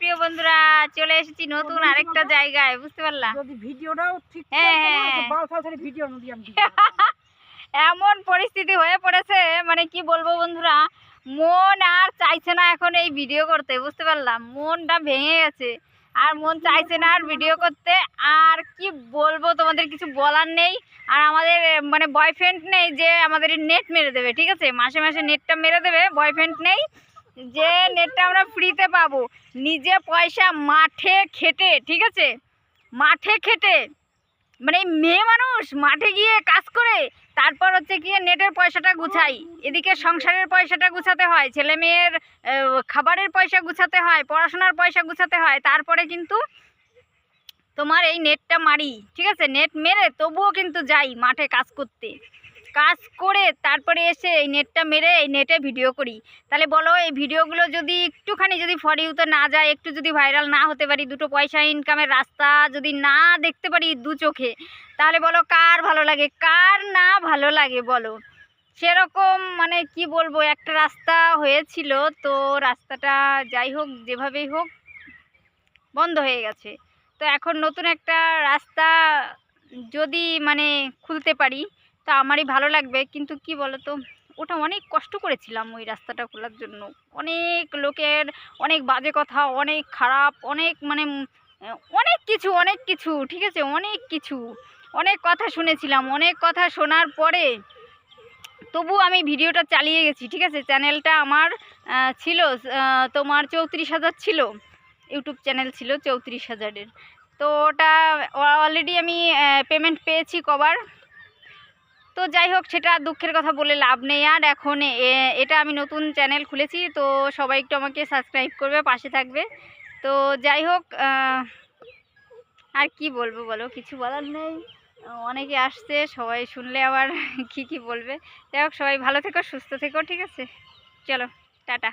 প্রিয় বন্ধুরা, চলে এসেছি নতুন আরেকটা জায়গায়, বুঝতে পারলাম। যদি ভিডিওটাও ঠিক এমন পরিস্থিতি হয়ে পড়েছে, মানে কি বলবো বন্ধুরা, মন আর চাইছে না এখন এই ভিডিও করতে, বুঝতে পারলাম। মনটা ভেঙে গেছে, আর মন চাইছে না আর ভিডিও করতে। আর কি বলবো, তোমাদের কিছু বলার নেই। আর আমাদের মানে বয়ফ্রেন্ড নেই যে আমাদের নেট মেরে দেবে, ঠিক আছে, মাসে মাসে নেটটা মেরে দেবে। বয়ফ্রেন্ড নেই যে নেটটা আমরা ফ্রিতে পাবো। নিজে পয়সা মাঠে খেটে, ঠিক আছে, মাঠে খেটে, মানে মেয়ে মানুষ মাঠে গিয়ে কাজ করে তারপর হচ্ছে গিয়ে নেটের পয়সাটা গুছাই। এদিকে সংসারের পয়সাটা গুছাতে হয়, ছেলে মেয়ের খাবারের পয়সা গুছাতে হয়, পড়াশোনার পয়সা গুছাতে হয়, তারপরে কিন্তু তোমার এই নেটটা মারি, ঠিক আছে। নেট মেরে তবুও কিন্তু যাই মাঠে কাজ করতে, কাজ করে তারপরে এসে এই নেটটা মেরে এই নেটে ভিডিও করি। তাহলে বলো, এই ভিডিওগুলো যদি একটুখানি যদি ফর ইউতে না যায়, একটু যদি ভাইরাল না হতে পারি, দুটো পয়সা ইনকামের রাস্তা যদি না দেখতে পারি দু চোখে, তাহলে বলো কার ভালো লাগে, কার না ভালো লাগে বলো। সেরকম মানে কি বলবো, একটা রাস্তা হয়েছিল, তো রাস্তাটা যাই হোক যেভাবেই হোক বন্ধ হয়ে গেছে। তো এখন নতুন একটা রাস্তা যদি মানে খুলতে পারি তা আমারই ভালো লাগবে। কিন্তু কি বলো তো, ওটা অনেক কষ্ট করেছিলাম ওই রাস্তাটা খোলার জন্য। অনেক লোকের অনেক বাজে কথা, অনেক খারাপ, অনেক মানে অনেক কিছু, ঠিক আছে, অনেক কথা শুনেছিলাম। অনেক কথা শোনার পরে তবু আমি ভিডিওটা চালিয়ে গেছি, ঠিক আছে। চ্যানেলটা আমার ছিল তোমার 34,000 ছিল, ইউটিউব চ্যানেল ছিল 34,000-এর। তো ওটা অলরেডি আমি পেমেন্ট পেয়েছি কবার। তো যাই হোক, সেটা দুঃখের কথা বলে লাভ নেই। আর এখন এটা আমি নতুন চ্যানেল খুলেছি, তো সবাই একটু আমাকে সাবস্ক্রাইব করবে, পাশে থাকবে। তো যাই হোক, আর কি বলবো বলো, কিছু বলার নেই। অনেকে আসছে, সবাই শুনলে আবার কি বলবে। যাই হোক, সবাই ভালো থেকো, সুস্থ থেকো, ঠিক আছে। চলো, টাটা।